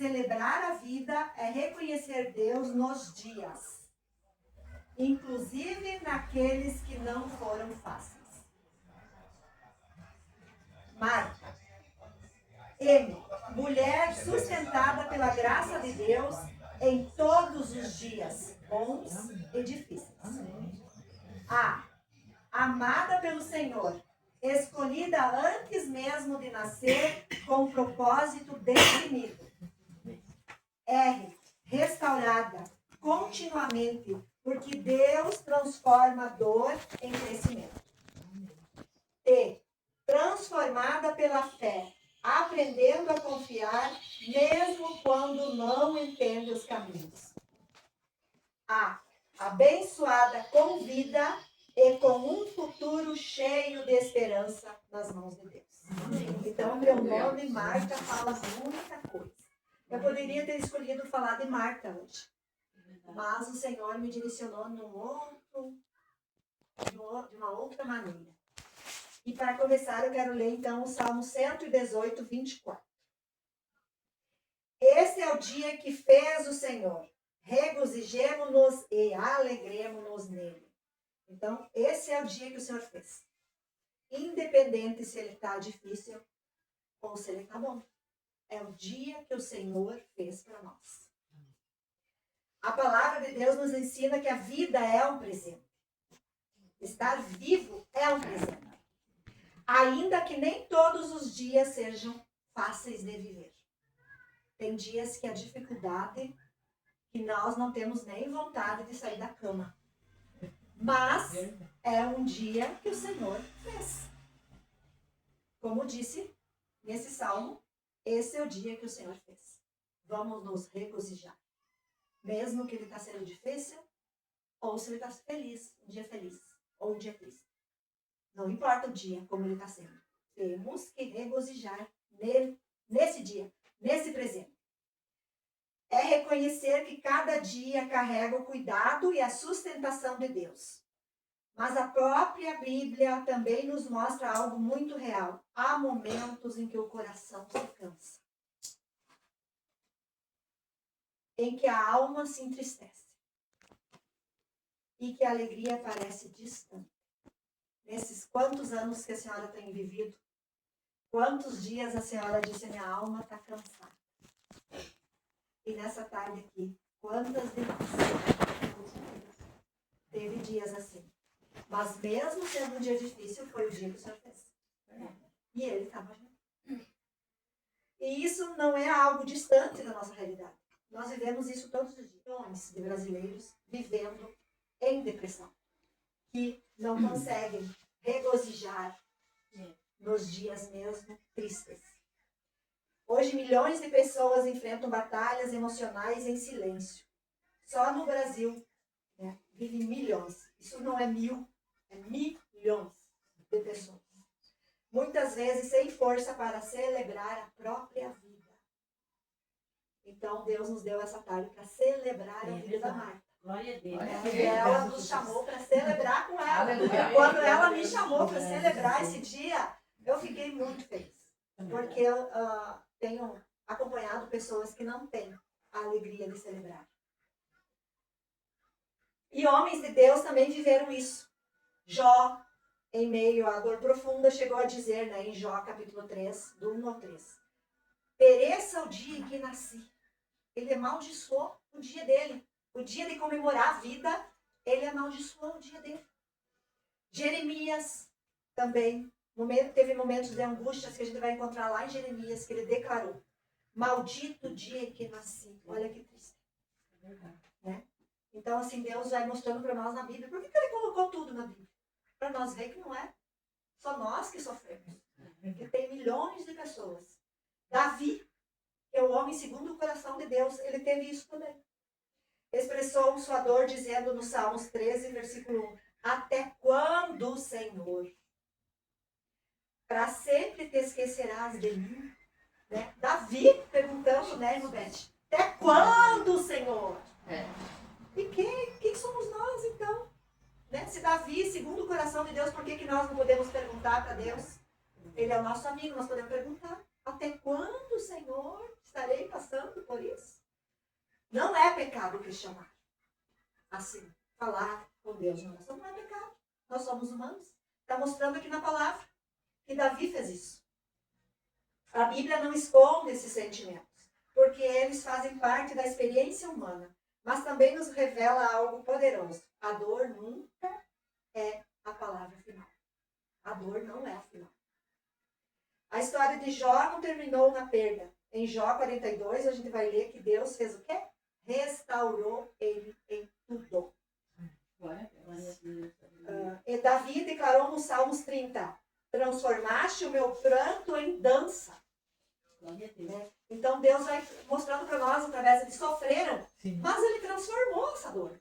Celebrar a vida é reconhecer Deus nos dias, inclusive naqueles que não foram fáceis. Marta. M. Mulher sustentada pela graça de Deus em todos os dias, bons e difíceis. A. Amada pelo Senhor, escolhida antes mesmo de nascer, com um propósito definido. R. Restaurada continuamente, porque Deus transforma a dor em crescimento. T. Transformada pela fé, aprendendo a confiar, mesmo quando não entende os caminhos. A. Abençoada com vida e com um futuro cheio de esperança nas mãos de Deus. Então, meu nome, Marta, fala muita coisa. Eu poderia ter escolhido falar de Marta hoje, mas o Senhor me direcionou de uma outra maneira. E para começar, eu quero ler então o Salmo 118, 24. Esse é o dia que fez o Senhor. Regozijemo-nos e alegremo-nos nele. Então, esse é o dia que o Senhor fez. Independente se ele está difícil ou se ele está bom. É o dia que o Senhor fez para nós. A palavra de Deus nos ensina que a vida é um presente. Estar vivo é um presente. Ainda que nem todos os dias sejam fáceis de viver. Tem dias que a dificuldade, que nós não temos nem vontade de sair da cama. Mas é um dia que o Senhor fez. Como disse nesse salmo, esse é o dia que o Senhor fez. Vamos nos regozijar. Mesmo que ele está sendo difícil, ou se ele está feliz, um dia feliz, ou um dia triste. Não importa o dia, como ele está sendo. Temos que regozijar nele, nesse dia, nesse presente. É reconhecer que cada dia carrega o cuidado e a sustentação de Deus. Mas a própria Bíblia também nos mostra algo muito real. Há momentos em que o coração se cansa. Em que a alma se entristece. E que a alegria parece distante. Nesses quantos anos que a senhora tem vivido, quantos dias a senhora disse, minha alma está cansada. E nessa tarde aqui, quantas vezes teve dias assim. Mas mesmo sendo um dia difícil, foi o dia que o Senhor fez. E ele estava junto. E isso não é algo distante da nossa realidade. Nós vivemos isso todos os dias. Milhões de brasileiros vivendo em depressão. Que não conseguem regozijar nos dias mesmo tristes. Hoje, milhões de pessoas enfrentam batalhas emocionais em silêncio. Só no Brasil, vivem milhões. Isso não é mil, é milhões de pessoas. Muitas vezes sem força para celebrar a própria vida. Então, Deus nos deu essa tarde para celebrar a vida da Marta. Glória a Deus. E ela nos chamou para celebrar com ela. Quando ela me chamou para celebrar esse dia, eu fiquei muito feliz. Porque eu tenho acompanhado pessoas que não têm a alegria de celebrar. E homens de Deus também viveram isso. Jó, em meio à dor profunda, chegou a dizer, em Jó capítulo 3, do 1 ao 3. Pereça o dia em que nasci. Ele amaldiçoou o dia dele. O dia de comemorar a vida, ele amaldiçoou o dia dele. Jeremias também teve momentos de angústias que a gente vai encontrar lá em Jeremias, que ele declarou: maldito o dia em que nasci. Olha que triste. Então, assim, Deus vai mostrando para nós na Bíblia. Por que ele colocou tudo na Bíblia? Para nós ver que não é só nós que sofremos. Que tem milhões de pessoas. Davi, que é o homem segundo o coração de Deus, ele teve isso também. Expressou sua dor dizendo no Salmos 13, versículo 1, até quando, Senhor? Para sempre te esquecerás de mim? Davi perguntando, Rubete, até quando, Senhor? E quem somos nós, então? Se Davi, segundo o coração de Deus, por que nós não podemos perguntar para Deus? Ele é o nosso amigo, nós podemos perguntar. Até quando, Senhor, estarei passando por pecado questionar. Assim, falar com Deus na oração não é pecado. Nós somos humanos. Está mostrando aqui na palavra que Davi fez isso. A Bíblia não esconde esses sentimentos, porque eles fazem parte da experiência humana, mas também nos revela algo poderoso. A dor nunca é a palavra final. A dor não é a final. A história de Jó não terminou na perda. Em Jó 42, a gente vai ler que Deus fez o quê? Restaurou ele em tudo. E Davi declarou no Salmos 30, transformaste o meu pranto em dança. Então Deus vai mostrando para nós através de sofreram, mas ele transformou essa dor.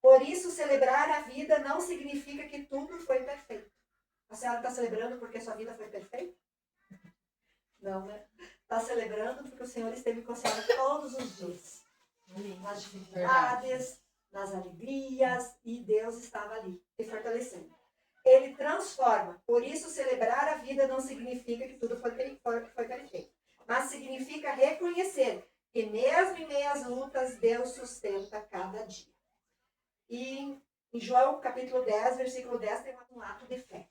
Por isso, celebrar a vida não significa que tudo foi perfeito. A senhora está celebrando porque sua vida foi perfeita? Não, né? Está celebrando porque o Senhor esteve com a senhora todos os dias. Nas dificuldades, nas alegrias, e Deus estava ali, te fortalecendo. Ele transforma. Por isso, celebrar a vida não significa que tudo foi perfeito. Mas significa reconhecer que mesmo em meio às lutas, Deus sustenta cada dia. E em João capítulo 10, versículo 10, tem um ato de fé.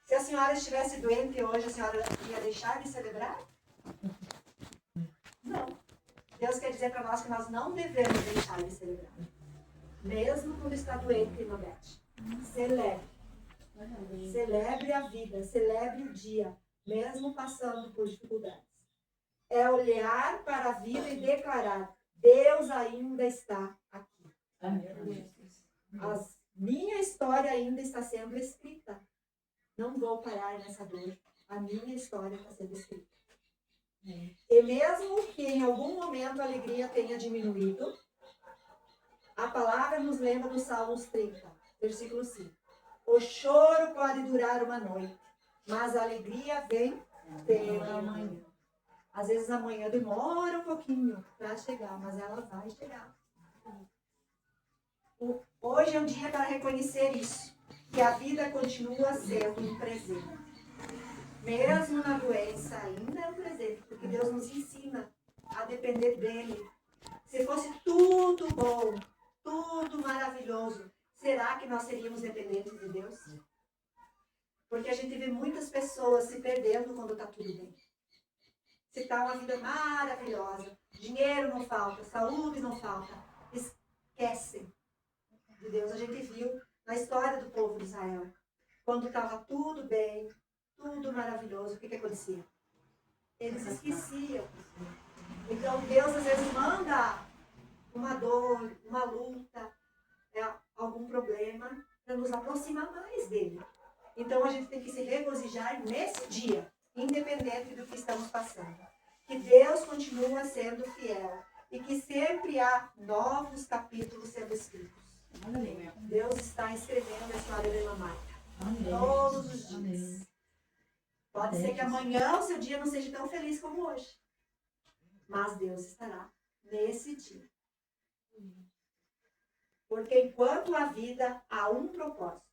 Se a senhora estivesse doente hoje, a senhora ia deixar de celebrar? Não. Deus quer dizer para nós que nós não devemos deixar de celebrar. Mesmo quando está doente e não deixe. Celebre. Celebre a vida, celebre o dia, mesmo passando por dificuldades. É olhar para a vida e declarar: Deus ainda está aqui. Minha história ainda está sendo escrita. Não vou parar nessa dor. A minha história está sendo escrita. E mesmo que em algum momento a alegria tenha diminuído, a palavra nos lembra do Salmos 30, versículo 5. O choro pode durar uma noite, mas a alegria vem pela manhã. Às vezes a manhã demora um pouquinho para chegar, mas ela vai chegar. Hoje é um dia para reconhecer isso, que a vida continua sendo um presente. Mesmo na doença, ainda é um presente, porque Deus nos ensina a depender dele. Se fosse tudo bom, tudo maravilhoso, será que nós seríamos dependentes de Deus? Porque a gente vê muitas pessoas se perdendo quando está tudo bem. Se está uma vida maravilhosa, dinheiro não falta, saúde não falta, esquecem de Deus. A gente viu na história do povo de Israel, quando estava tudo bem, tudo maravilhoso, o que acontecia? Eles esqueciam. Então Deus às vezes manda uma dor, uma luta, algum problema, para nos aproximar mais dele. Então a gente tem que se regozijar nesse dia, independente do que estamos passando. Que Deus continua sendo fiel e que sempre há novos capítulos sendo escritos. Amém. Deus está escrevendo a história de Marta todos os dias. Pode ser que amanhã o seu dia não seja tão feliz como hoje, mas Deus estará nesse dia. Porque enquanto há vida, há um propósito,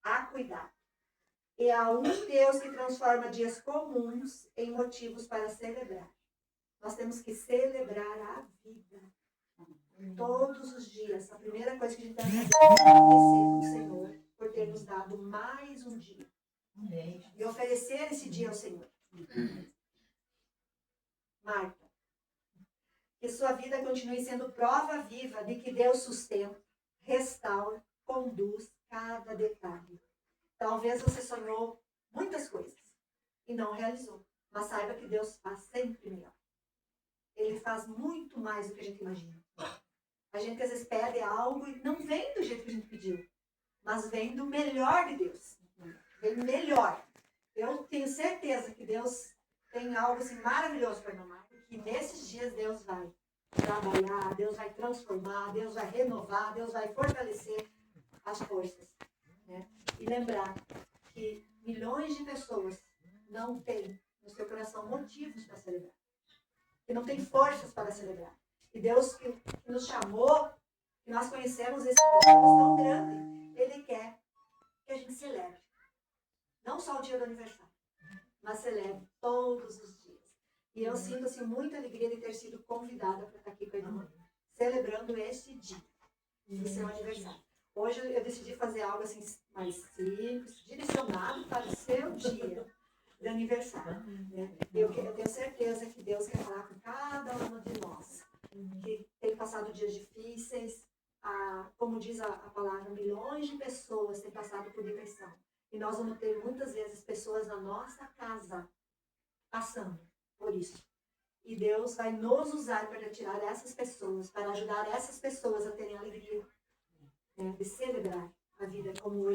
há cuidado. E há um Deus que transforma dias comuns em motivos para celebrar. Nós temos que celebrar a vida. Todos os dias. A primeira coisa que a gente tem que fazer é agradecer ao Senhor por ter nos dado mais um dia. E oferecer esse dia ao Senhor. Marta, que sua vida continue sendo prova viva de que Deus sustenta, restaura, conduz cada detalhe. Talvez você sonhou muitas coisas e não realizou. Mas saiba que Deus faz sempre melhor. Ele faz muito mais do que a gente imagina. A gente às vezes pede algo e não vem do jeito que a gente pediu. Mas vem do melhor de Deus. Vem melhor. Eu tenho certeza que Deus tem algo assim maravilhoso para nós. Que nesses dias Deus vai trabalhar, Deus vai transformar, Deus vai renovar, Deus vai fortalecer as forças. Né? E lembrar que milhões de pessoas não têm no seu coração motivos para celebrar. Que não tem forças para celebrar. E Deus que nos chamou, que nós conhecemos esse Deus tão grande, Ele quer que a gente celebre. Não só o dia do aniversário, mas celebre todos os dias. E eu sinto assim, muita alegria de ter sido convidada para estar aqui com a irmã, celebrando este dia do seu aniversário. Hoje eu decidi fazer algo assim mais simples, direcionado para o seu dia de aniversário. Né? Eu tenho certeza que Deus quer falar com cada um de nós, que tem passado dias difíceis, como diz a palavra, milhões de pessoas têm passado por depressão. E nós vamos ter muitas vezes pessoas na nossa casa passando por isso. E Deus vai nos usar para tirar essas pessoas, para ajudar essas pessoas a terem alegria, né, de celebrar a vida como hoje.